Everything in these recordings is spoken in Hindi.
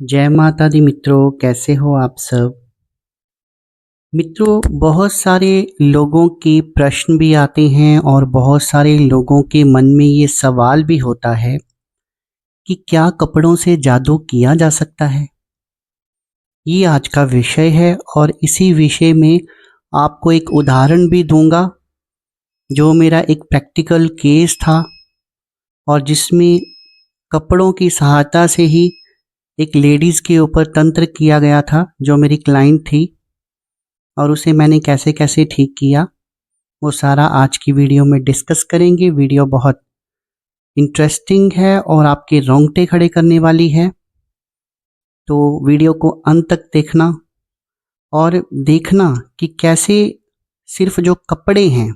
जय माता दी मित्रों, कैसे हो आप सब? मित्रों, बहुत सारे लोगों के प्रश्न भी आते हैं और बहुत सारे लोगों के मन में ये सवाल भी होता है कि क्या कपड़ों से जादू किया जा सकता है? ये आज का विषय है और इसी विषय में आपको एक उदाहरण भी दूंगा जो मेरा एक प्रैक्टिकल केस था और जिसमें कपड़ों की सहायता से ही एक लेडीज़ के ऊपर तंत्र किया गया था जो मेरी क्लाइंट थी और उसे मैंने कैसे कैसे ठीक किया वो सारा आज की वीडियो में डिस्कस करेंगे। वीडियो बहुत इंटरेस्टिंग है और आपके रोंगटे खड़े करने वाली है, तो वीडियो को अंत तक देखना और देखना कि कैसे सिर्फ जो कपड़े हैं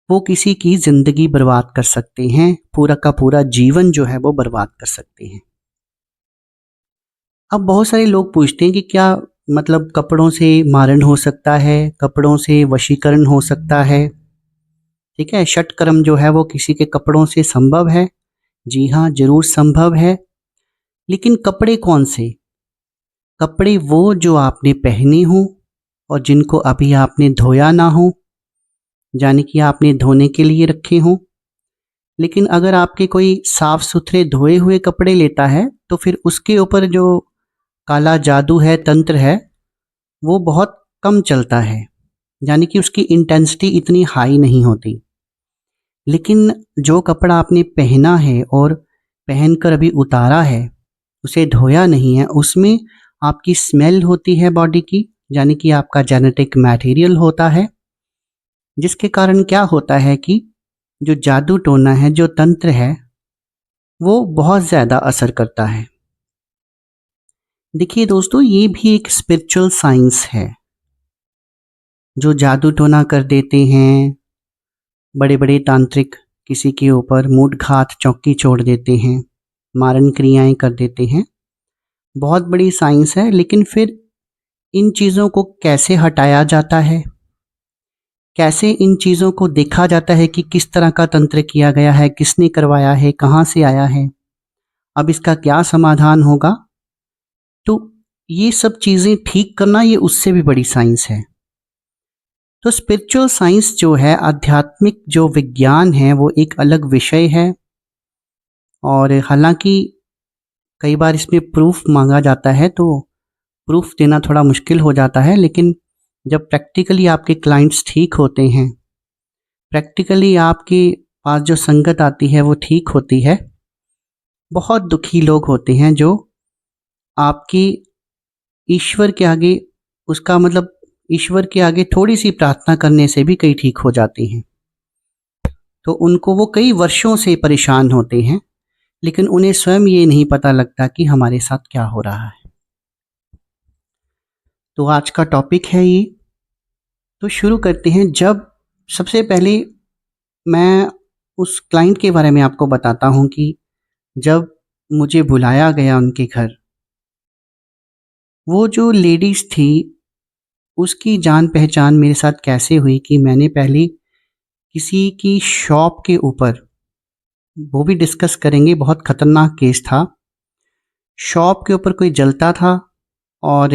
वो किसी की ज़िंदगी बर्बाद कर सकते हैं, पूरा का पूरा जीवन जो है वो बर्बाद कर सकते हैं। अब बहुत सारे लोग पूछते हैं कि क्या मतलब कपड़ों से मारण हो सकता है, कपड़ों से वशीकरण हो सकता है? ठीक है, षटकर्म जो है वो किसी के कपड़ों से संभव है? जी हाँ, ज़रूर संभव है। लेकिन कपड़े कौन से? कपड़े वो जो आपने पहने हों और जिनको अभी आपने धोया ना हो, यानी कि आपने धोने के लिए रखे हों। लेकिन अगर आपके कोई साफ सुथरे धोए हुए कपड़े लेता है तो फिर उसके ऊपर जो काला जादू है, तंत्र है, वो बहुत कम चलता है, यानी कि उसकी इंटेंसिटी इतनी हाई नहीं होती। लेकिन जो कपड़ा आपने पहना है और पहनकर अभी उतारा है, उसे धोया नहीं है, उसमें आपकी स्मेल होती है बॉडी की, यानी कि आपका जेनेटिक मटेरियल होता है, जिसके कारण क्या होता है कि जो जादू टोना है, जो तंत्र है, वो बहुत ज़्यादा असर करता है। देखिए दोस्तों, ये भी एक स्पिरिचुअल साइंस है। जो जादू टोना कर देते हैं बड़े बड़े तांत्रिक, किसी के ऊपर मूठ घात चौकी छोड़ देते हैं, मारण क्रियाएं कर देते हैं, बहुत बड़ी साइंस है। लेकिन फिर इन चीज़ों को कैसे हटाया जाता है, कैसे इन चीज़ों को देखा जाता है कि किस तरह का तंत्र किया गया है, किसने करवाया है, कहाँ से आया है, अब इसका क्या समाधान होगा, तो ये सब चीज़ें ठीक करना ये उससे भी बड़ी साइंस है। तो स्पिरिचुअल साइंस जो है, आध्यात्मिक जो विज्ञान है, वो एक अलग विषय है और हालांकि कई बार इसमें प्रूफ मांगा जाता है तो प्रूफ देना थोड़ा मुश्किल हो जाता है। लेकिन जब प्रैक्टिकली आपके क्लाइंट्स ठीक होते हैं, प्रैक्टिकली आपके पास जो संगत आती है वो ठीक होती है, बहुत दुखी लोग होते हैं जो आपकी ईश्वर के आगे, उसका मतलब ईश्वर के आगे थोड़ी सी प्रार्थना करने से भी कई ठीक हो जाती हैं। तो उनको वो कई वर्षों से परेशान होते हैं, लेकिन उन्हें स्वयं ये नहीं पता लगता कि हमारे साथ क्या हो रहा है। तो आज का टॉपिक है ये, तो शुरू करते हैं। जब सबसे पहले मैं उस क्लाइंट के बारे में आपको बताता हूँ कि जब मुझे बुलाया गया उनके घर, वो जो लेडीज़ थी उसकी जान पहचान मेरे साथ कैसे हुई कि मैंने पहले किसी की शॉप के ऊपर, वो भी डिस्कस करेंगे, बहुत ख़तरनाक केस था। शॉप के ऊपर कोई जलता था और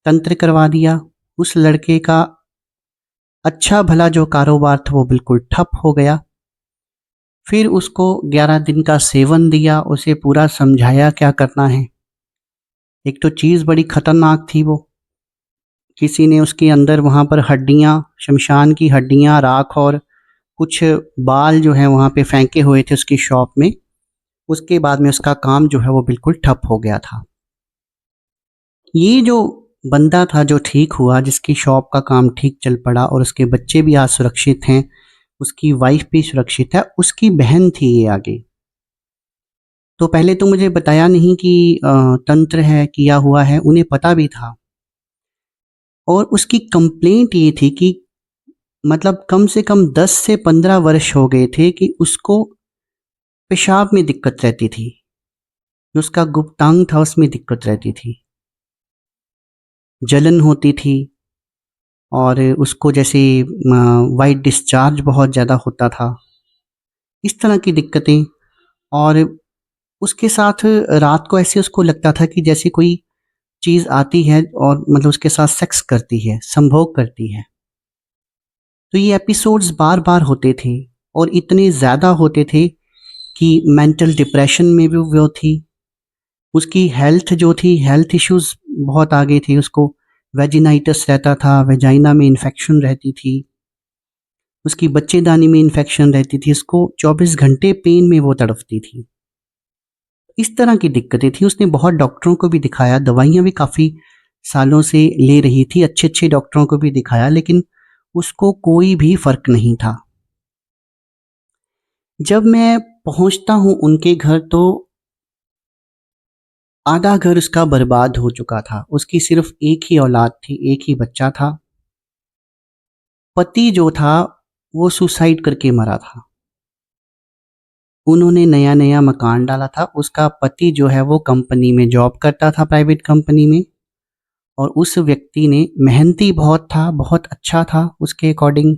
तंत्र करवा दिया। उस लड़के का अच्छा भला जो कारोबार था वो बिल्कुल ठप हो गया। फिर उसको 11 दिन का सेवन दिया, उसे पूरा समझाया क्या करना है। एक तो चीज़ बड़ी ख़तरनाक थी वो, किसी ने उसके अंदर वहाँ पर हड्डियाँ, शमशान की हड्डियाँ, राख और कुछ बाल जो हैं वहाँ पे फेंके हुए थे उसकी शॉप में। उसके बाद में उसका काम जो है वो बिल्कुल ठप हो गया था। ये जो बंदा था जो ठीक हुआ, जिसकी शॉप का काम ठीक चल पड़ा और उसके बच्चे भी आज सुरक्षित हैं, उसकी वाइफ भी सुरक्षित है, उसकी बहन थी ये आगे। तो पहले तो मुझे बताया नहीं कि तंत्र है, किया हुआ है, उन्हें पता भी था। और उसकी कंप्लेंट ये थी कि मतलब कम से कम 10 से 15 वर्ष हो गए थे कि उसको पेशाब में दिक्कत रहती थी, जो उसका गुप्तांग था उसमें दिक्कत रहती थी, जलन होती थी और उसको जैसे वाइट डिस्चार्ज बहुत ज़्यादा होता था, इस तरह की दिक्कतें। और उसके साथ रात को ऐसे उसको लगता था कि जैसे कोई चीज़ आती है और मतलब उसके साथ सेक्स करती है, संभोग करती है। तो ये एपिसोड्स बार-बार होते थे और इतने ज़्यादा होते थे कि मेंटल डिप्रेशन में भी वो थी। उसकी हेल्थ जो थी, हेल्थ इश्यूज़ बहुत आ गए थे उसको। वेजिनाइटिस रहता था, वेजाइना में इन्फेक्शन रहती थी, उसकी बच्चेदानी में इन्फेक्शन रहती थी, उसको 24 घंटे पेन में वो तड़पती थी। इस तरह की दिक्कतें थी, उसने बहुत डॉक्टरों को भी दिखाया, दवाइयाँ भी काफ़ी सालों से ले रही थी, अच्छे-अच्छे डॉक्टरों को भी दिखाया, लेकिन उसको कोई भी फ़र्क नहीं था। जब मैं पहुँचता हूँ उनके घर तो आधा घर उसका बर्बाद हो चुका था। उसकी सिर्फ़ एक ही औलाद थी, एक ही बच्चा था। पति जो था वो सुसाइड करके मरा था। उन्होंने नया-नया मकान डाला था। उसका पति जो है वो कंपनी में जॉब करता था, प्राइवेट कंपनी में। और उस व्यक्ति ने मेहनती बहुत था, बहुत अच्छा था उसके अकॉर्डिंग।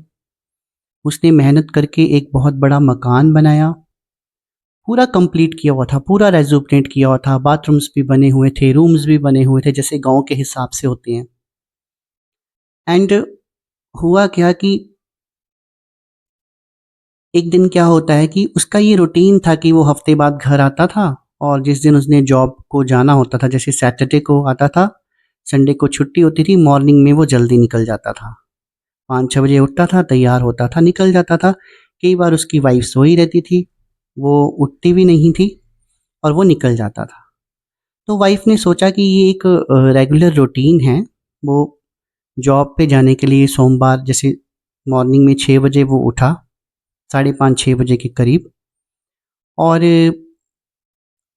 उसने मेहनत करके एक बहुत बड़ा मकान बनाया। पूरा कंप्लीट किया हुआ था, पूरा रेज़ोनेट किया हुआ था, बाथरूम्स भी बने हुए थे, रूम्स भी बने हुए थे जैसे गाँव के हिसाब से होते हैं। एंड हुआ क्या कि एक दिन क्या होता है कि उसका ये रूटीन था कि वो हफ्ते बाद घर आता था और जिस दिन उसने जॉब को जाना होता था, जैसे सैटरडे को आता था, संडे को छुट्टी होती थी, मॉर्निंग में वो जल्दी निकल जाता था। 5-6 बजे उठता था, तैयार होता था, निकल जाता था। कई बार उसकी वाइफ़ सोई रहती थी, वो उठती भी नहीं थी और वो निकल जाता था। तो वाइफ़ ने सोचा कि ये एक रेगुलर रूटीन है। वो जॉब पे जाने के लिए सोमवार जैसे मॉर्निंग में 6 बजे वो उठा, साढ़े 5-6 बजे के करीब, और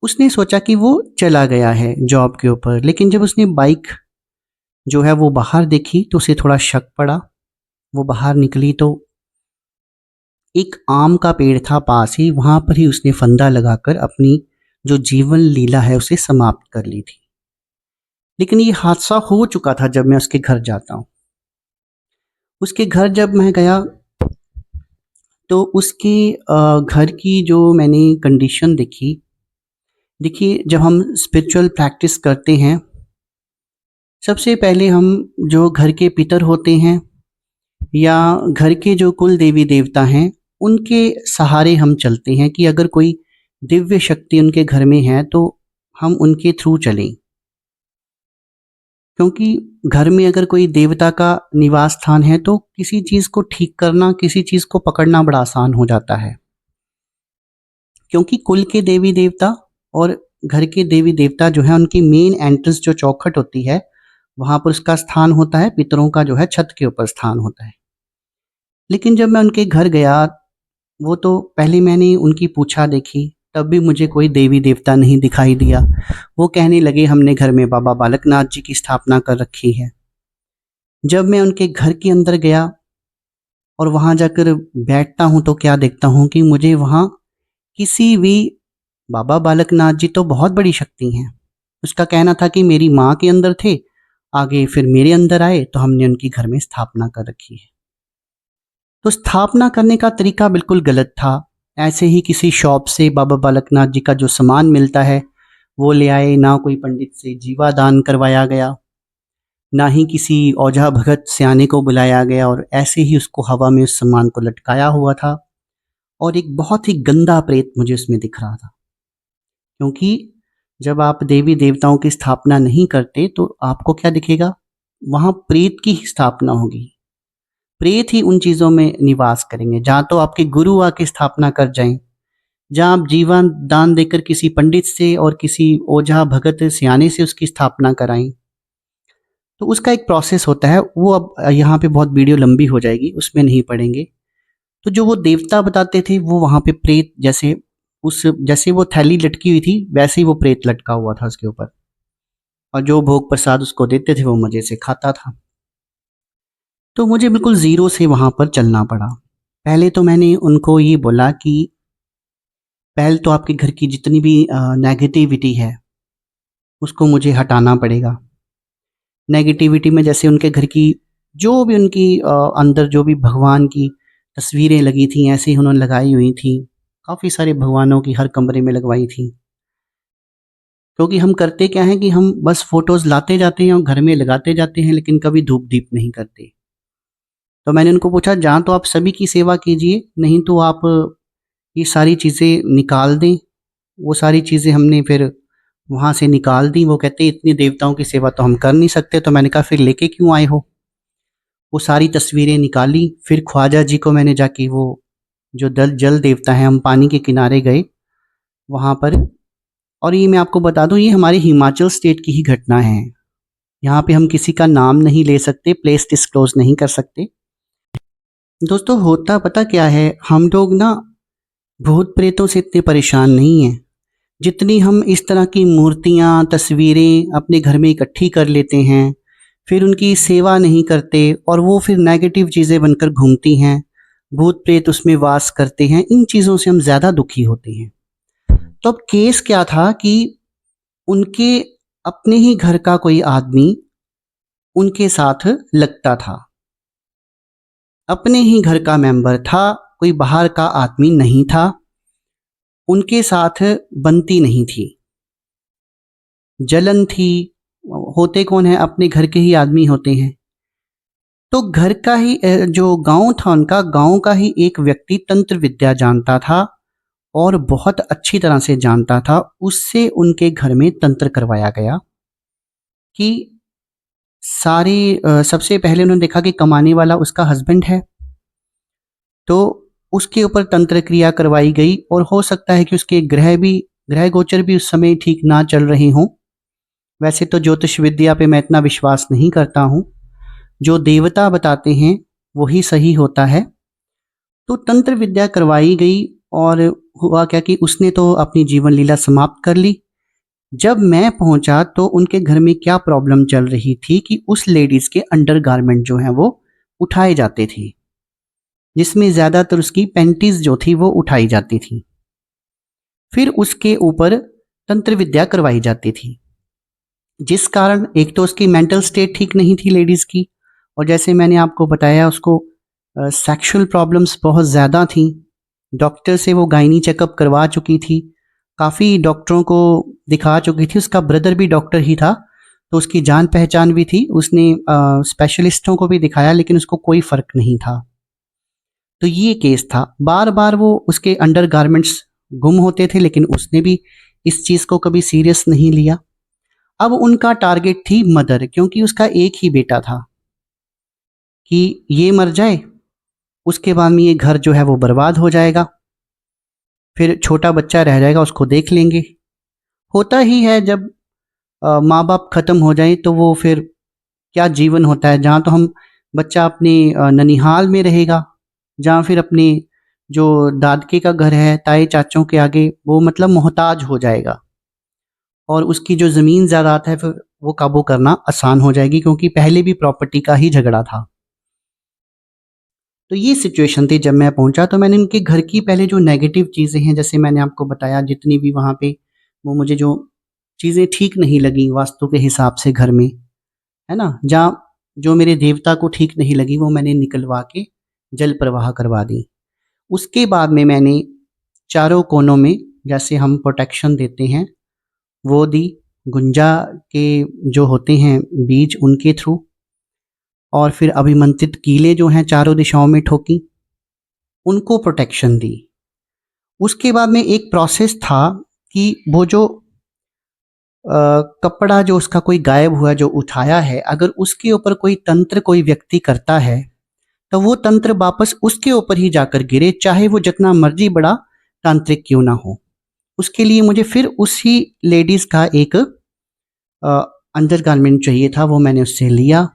उसने सोचा कि वो चला गया है जॉब के ऊपर। लेकिन जब उसने बाइक जो है वो बाहर देखी तो उसे थोड़ा शक पड़ा। वो बाहर निकली तो एक आम का पेड़ था पास ही, वहाँ पर ही उसने फंदा लगाकर अपनी जो जीवन लीला है उसे समाप्त कर ली थी। लेकिन ये हादसा हो चुका था जब मैं उसके घर जाता हूँ। उसके घर जब मैं गया तो उसके घर की जो मैंने कंडीशन देखी, देखिए जब हम स्पिरिचुअल प्रैक्टिस करते हैं, सबसे पहले हम जो घर के पितर होते हैं या घर के जो कुल देवी देवता हैं, उनके सहारे हम चलते हैं कि अगर कोई दिव्य शक्ति उनके घर में है तो हम उनके थ्रू चलें। क्योंकि घर में अगर कोई देवता का निवास स्थान है तो किसी चीज़ को ठीक करना, किसी चीज़ को पकड़ना बड़ा आसान हो जाता है। क्योंकि कुल के देवी देवता और घर के देवी देवता जो है उनकी मेन एंट्रेंस जो चौखट होती है, वहाँ पर उसका स्थान होता है, पितरों का जो है छत के ऊपर स्थान होता है। लेकिन जब मैं उनके घर गया, वो तो पहले मैंने उनकी पूछा देखी, तब भी मुझे कोई देवी देवता नहीं दिखाई दिया। वो कहने लगे हमने घर में बाबा बालकनाथ जी की स्थापना कर रखी है। जब मैं उनके घर के अंदर गया और वहाँ जाकर बैठता हूँ तो क्या देखता हूँ कि मुझे वहाँ किसी भी, बाबा बालकनाथ जी तो बहुत बड़ी शक्ति हैं। उसका कहना था कि मेरी माँ के अंदर थे, आगे फिर मेरे अंदर आए तो हमने उनकी घर में स्थापना कर रखी है। तो स्थापना करने का तरीका बिल्कुल गलत था। ऐसे ही किसी शॉप से बाबा बालकनाथ जी का जो सामान मिलता है वो ले आए, ना कोई पंडित से जीवा दान करवाया गया, ना ही किसी ओझा भगत सयाने को बुलाया गया, और ऐसे ही उसको हवा में उस सामान को लटकाया हुआ था। और एक बहुत ही गंदा प्रेत मुझे उसमें दिख रहा था। क्योंकि जब आप देवी देवताओं की स्थापना नहीं करते तो आपको क्या दिखेगा, वहाँ प्रेत की ही स्थापना होगी। प्रेत ही उन चीज़ों में निवास करेंगे। जहाँ तो आपके गुरु आके स्थापना कर जाएं, जहाँ आप जीवन दान देकर किसी पंडित से और किसी ओझा भगत सियाने से उसकी स्थापना कराएं, तो उसका एक प्रोसेस होता है। वो अब यहाँ पे बहुत वीडियो लंबी हो जाएगी, उसमें नहीं पड़ेंगे। तो जो वो देवता बताते थे वो वहाँ पे प्रेत जैसे, उस जैसे वो थैली लटकी हुई थी वैसे ही वो प्रेत लटका हुआ था उसके ऊपर, और जो भोग प्रसाद उसको देते थे वो मज़े से खाता था। तो मुझे बिल्कुल ज़ीरो से वहाँ पर चलना पड़ा। पहले तो मैंने उनको ये बोला कि पहले तो आपके घर की जितनी भी नेगेटिविटी है उसको मुझे हटाना पड़ेगा। नेगेटिविटी में जैसे उनके घर की जो भी उनकी अंदर जो भी भगवान की तस्वीरें लगी थी ऐसे ही उन्होंने लगाई हुई थी। काफ़ी सारे भगवानों की हर कमरे में लगवाई थी। क्योंकि हम करते क्या हैं कि हम बस फ़ोटोज़ लाते जाते हैं और घर में लगाते जाते हैं, लेकिन कभी धूप-दीप नहीं करते। तो मैंने उनको पूछा, जहाँ तो आप सभी की सेवा कीजिए, नहीं तो आप ये सारी चीज़ें निकाल दें। वो सारी चीज़ें हमने फिर वहाँ से निकाल दी। वो कहते, इतनी देवताओं की सेवा तो हम कर नहीं सकते। तो मैंने कहा, फिर लेके क्यों आए हो? वो सारी तस्वीरें निकाली। फिर ख्वाजा जी को मैंने जाके, वो जो दल जल देवता हैं, हम पानी के किनारे गए वहाँ पर। और ये मैं आपको बता दूँ, ये हमारे हिमाचल स्टेट की ही घटना है। यहाँ पे हम किसी का नाम नहीं ले सकते, प्लेस डिस्क्लोज़ नहीं कर सकते। दोस्तों, होता पता क्या है, हम लोग ना भूत प्रेतों से इतने परेशान नहीं हैं, जितनी हम इस तरह की मूर्तियाँ, तस्वीरें अपने घर में इकट्ठी कर लेते हैं, फिर उनकी सेवा नहीं करते और वो फिर नेगेटिव चीज़ें बनकर घूमती हैं, भूत प्रेत उसमें वास करते हैं। इन चीज़ों से हम ज़्यादा दुखी होते हैं। तो अब केस क्या था कि उनके अपने ही घर का कोई आदमी उनके साथ लगता था, अपने ही घर का मेंबर था, कोई बाहर का आदमी नहीं था, उनके साथ बनती नहीं थी, जलन थी। होते कौन है, अपने घर के ही आदमी होते हैं। तो घर का ही जो गांव था उनका, गांव का ही एक व्यक्ति तंत्र विद्या जानता था और बहुत अच्छी तरह से जानता था। उससे उनके घर में तंत्र करवाया गया कि सारी सबसे पहले उन्होंने देखा कि कमाने वाला उसका हस्बैंड है, तो उसके ऊपर तंत्र क्रिया करवाई गई। और हो सकता है कि उसके ग्रह गोचर भी उस समय ठीक ना चल रहे हों। वैसे तो ज्योतिष विद्या पे मैं इतना विश्वास नहीं करता हूँ, जो देवता बताते हैं वही सही होता है। तो तंत्र विद्या करवाई गई और हुआ क्या कि उसने तो अपनी जीवन लीला समाप्त कर ली। जब मैं पहुंचा तो उनके घर में क्या प्रॉब्लम चल रही थी कि उस लेडीज के अंडरगारमेंट जो हैं वो उठाए जाते थे, जिसमें ज़्यादातर उसकी पैंटीज जो थी वो उठाई जाती थी। फिर उसके ऊपर तंत्र विद्या करवाई जाती थी, जिस कारण एक तो उसकी मेंटल स्टेट ठीक नहीं थी लेडीज़ की, और जैसे मैंने आपको बताया उसको सेक्सुअल प्रॉब्लम्स बहुत ज़्यादा थी। डॉक्टर से वो गायनी चेकअप करवा चुकी थी, काफ़ी डॉक्टरों को दिखा चुकी थी। उसका ब्रदर भी डॉक्टर ही था, तो उसकी जान पहचान भी थी। उसने स्पेशलिस्टों को भी दिखाया, लेकिन उसको कोई फ़र्क नहीं था। तो ये केस था। बार बार वो उसके अंडर गारमेंट्स गुम होते थे, लेकिन उसने भी इस चीज़ को कभी सीरियस नहीं लिया। अब उनका टारगेट थी मदर, क्योंकि उसका एक ही बेटा था कि ये मर जाए, उसके बाद में ये घर जो है वो बर्बाद हो जाएगा, फिर छोटा बच्चा रह जाएगा, उसको देख लेंगे। होता ही है, जब माँ बाप खत्म हो जाए तो वो फिर क्या जीवन होता है, जहाँ तो हम बच्चा अपने ननिहाल में रहेगा, जहाँ फिर अपने जो दादके का घर है, ताए चाचों के आगे वो मतलब मोहताज हो जाएगा, और उसकी जो ज़मीन जायदाद है फिर वो काबू करना आसान हो जाएगी, क्योंकि पहले भी प्रॉपर्टी का ही झगड़ा था। तो ये सिचुएशन थी जब मैं पहुंचा। तो मैंने उनके घर की पहले जो नेगेटिव चीज़ें हैं, जैसे मैंने आपको बताया, जितनी भी वहाँ पे वो मुझे जो चीज़ें ठीक नहीं लगी वास्तु के हिसाब से घर में, है ना, जहाँ जो मेरे देवता को ठीक नहीं लगी, वो मैंने निकलवा के जल प्रवाह करवा दी। उसके बाद में मैंने चारों कोनों में, जैसे हम प्रोटेक्शन देते हैं, वो दी। गुंजा के जो होते हैं बीज, उनके थ्रू, और फिर अभिमंत्रित कीलें जो हैं चारों दिशाओं में ठोकी, उनको प्रोटेक्शन दी। उसके बाद में एक प्रोसेस था कि वो जो कपड़ा जो उसका कोई गायब हुआ जो उठाया है, अगर उसके ऊपर कोई तंत्र कोई व्यक्ति करता है, तो वो तंत्र वापस उसके ऊपर ही जाकर गिरे, चाहे वो जितना मर्जी बड़ा तांत्रिक क्यों ना हो। उसके लिए मुझे फिर उसी लेडीज़ का एक अंडरगारमेंट चाहिए था, वो मैंने उससे लिया,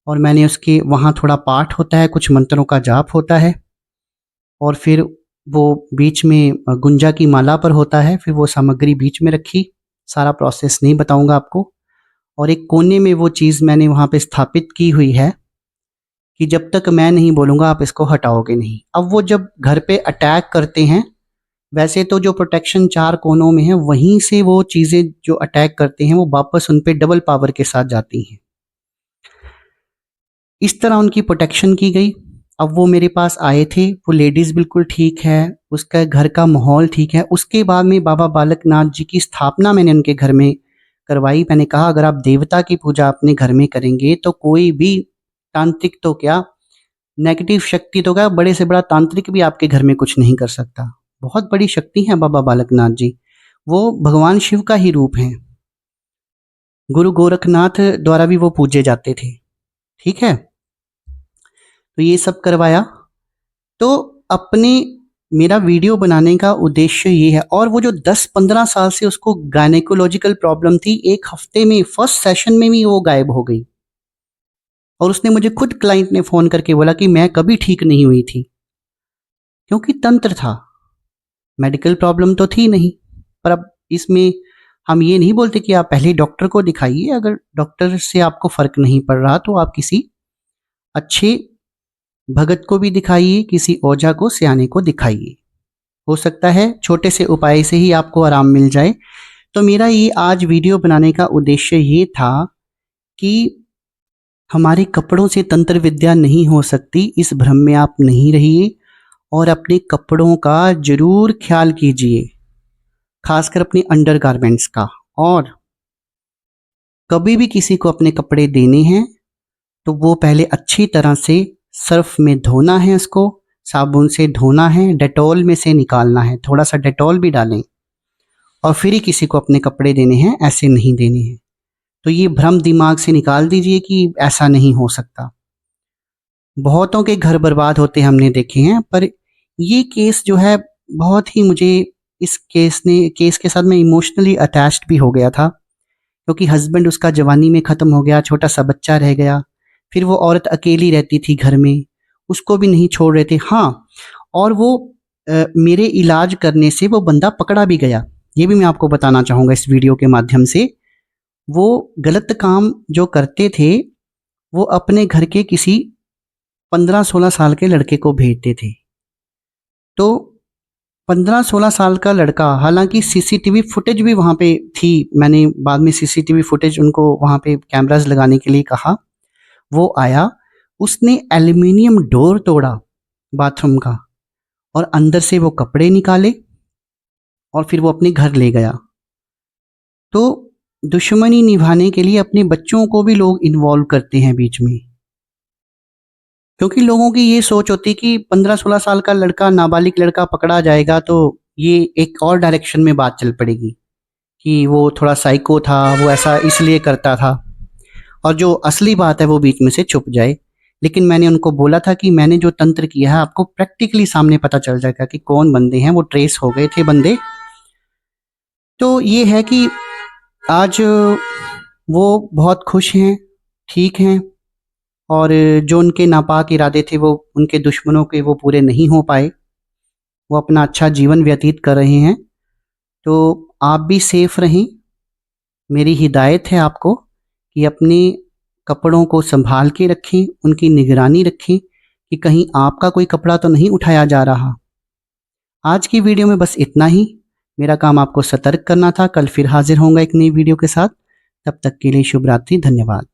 और मैंने उसके वहाँ थोड़ा पाठ होता है, कुछ मंत्रों का जाप होता है, और फिर वो बीच में गुंजा की माला पर होता है, फिर वो सामग्री बीच में रखी। सारा प्रोसेस नहीं बताऊंगा आपको। और एक कोने में वो चीज़ मैंने वहाँ पे स्थापित की हुई है कि जब तक मैं नहीं बोलूँगा आप इसको हटाओगे नहीं। अब वो जब घर पे अटैक करते हैं, वैसे तो जो प्रोटेक्शन चार कोनों में है, वहीं से वो चीज़ें जो अटैक करते हैं वो वापस उन पे डबल पावर के साथ जाती हैं। इस तरह उनकी प्रोटेक्शन की गई। अब वो मेरे पास आए थे, वो लेडीज़ बिल्कुल ठीक है, उसका घर का माहौल ठीक है। उसके बाद में बाबा बालकनाथ जी की स्थापना मैंने उनके घर में करवाई। मैंने कहा अगर आप देवता की पूजा अपने घर में करेंगे तो कोई भी तांत्रिक तो क्या, नेगेटिव शक्ति तो क्या, बड़े से बड़ा तांत्रिक भी आपके घर में कुछ नहीं कर सकता। बहुत बड़ी शक्ति है बाबा बालकनाथ जी, वो भगवान शिव का ही रूप हैं। गुरु गोरखनाथ द्वारा भी वो पूजे जाते थे। ठीक है, तो ये सब करवाया। तो अपने मेरा वीडियो बनाने का उद्देश्य ये है। और वो जो 10-15 साल से उसको गायनेकोलॉजिकल प्रॉब्लम थी, एक हफ्ते में फर्स्ट सेशन में भी वो गायब हो गई। और उसने मुझे खुद, क्लाइंट ने फ़ोन करके बोला कि मैं कभी ठीक नहीं हुई थी, क्योंकि तंत्र था, मेडिकल प्रॉब्लम तो थी नहीं। पर अब इसमें हम ये नहीं बोलते कि आप पहले डॉक्टर को दिखाइए, अगर डॉक्टर से आपको फ़र्क नहीं पड़ रहा तो आप किसी अच्छे भगत को भी दिखाइए, किसी ओझा को, सियाने को दिखाइए। हो सकता है छोटे से उपाय से ही आपको आराम मिल जाए। तो मेरा ये आज वीडियो बनाने का उद्देश्य ये था कि हमारे कपड़ों से तंत्र विद्या नहीं हो सकती, इस भ्रम में आप नहीं रहिए और अपने कपड़ों का जरूर ख्याल कीजिए, खासकर अपने अंडरगारमेंट्स का। और कभी भी किसी को अपने कपड़े देने हैं तो वो पहले अच्छी तरह से सर्फ में धोना है, उसको साबुन से धोना है, डेटॉल में से निकालना है, थोड़ा सा डेटॉल भी डालें, और फिर ही किसी को अपने कपड़े देने हैं, ऐसे नहीं देने हैं। तो ये भ्रम दिमाग से निकाल दीजिए कि ऐसा नहीं हो सकता। बहुतों के घर बर्बाद होते हमने देखे हैं, पर ये केस जो है बहुत ही, मुझे इस केस के साथ मैं इमोशनली अटैच्ड भी हो गया था, क्योंकि हस्बैंड उसका जवानी में ख़त्म हो गया, छोटा सा बच्चा रह गया। फिर वो औरत अकेली रहती थी घर में, उसको भी नहीं छोड़ रहे थे। हाँ, और वो मेरे इलाज करने से वो बंदा पकड़ा भी गया। ये भी मैं आपको बताना चाहूँगा इस वीडियो के माध्यम से। वो गलत काम जो करते थे, वो अपने घर के किसी 15-16 साल के लड़के को भेजते थे। तो 15-16 साल का लड़का, हालांकि सीसीटीवी फुटेज भी वहाँ पे थी, मैंने बाद में सीसीटीवी फुटेज उनको वहाँ पे कैमरास लगाने के लिए कहा। वो आया, उसने एल्युमिनियम डोर तोड़ा बाथरूम का, और अंदर से वो कपड़े निकाले और फिर वो अपने घर ले गया। तो दुश्मनी निभाने के लिए अपने बच्चों को भी लोग इन्वॉल्व करते हैं बीच में, क्योंकि लोगों की ये सोच होती है कि 15-16 साल का लड़का, नाबालिग लड़का पकड़ा जाएगा तो ये एक और डायरेक्शन में बात चल पड़ेगी कि वो थोड़ा साइको था, वो ऐसा इसलिए करता था, और जो असली बात है वो बीच में से छुप जाए। लेकिन मैंने उनको बोला था कि मैंने जो तंत्र किया है आपको प्रैक्टिकली सामने पता चल जाएगा कि कौन बंदे हैं, वो ट्रेस हो गए थे बंदे। तो ये है कि आज वो बहुत खुश हैं, ठीक हैं, और जो उनके नापाक इरादे थे वो उनके दुश्मनों के वो पूरे नहीं हो पाए, वो अपना अच्छा जीवन व्यतीत कर रहे हैं। तो आप भी सेफ रहें। मेरी हिदायत है आपको कि अपने कपड़ों को संभाल के रखें, उनकी निगरानी रखें कि कहीं आपका कोई कपड़ा तो नहीं उठाया जा रहा। आज की वीडियो में बस इतना ही। मेरा काम आपको सतर्क करना था। कल फिर हाजिर होऊंगा एक नई वीडियो के साथ। तब तक के लिए शुभ रात्रि, धन्यवाद।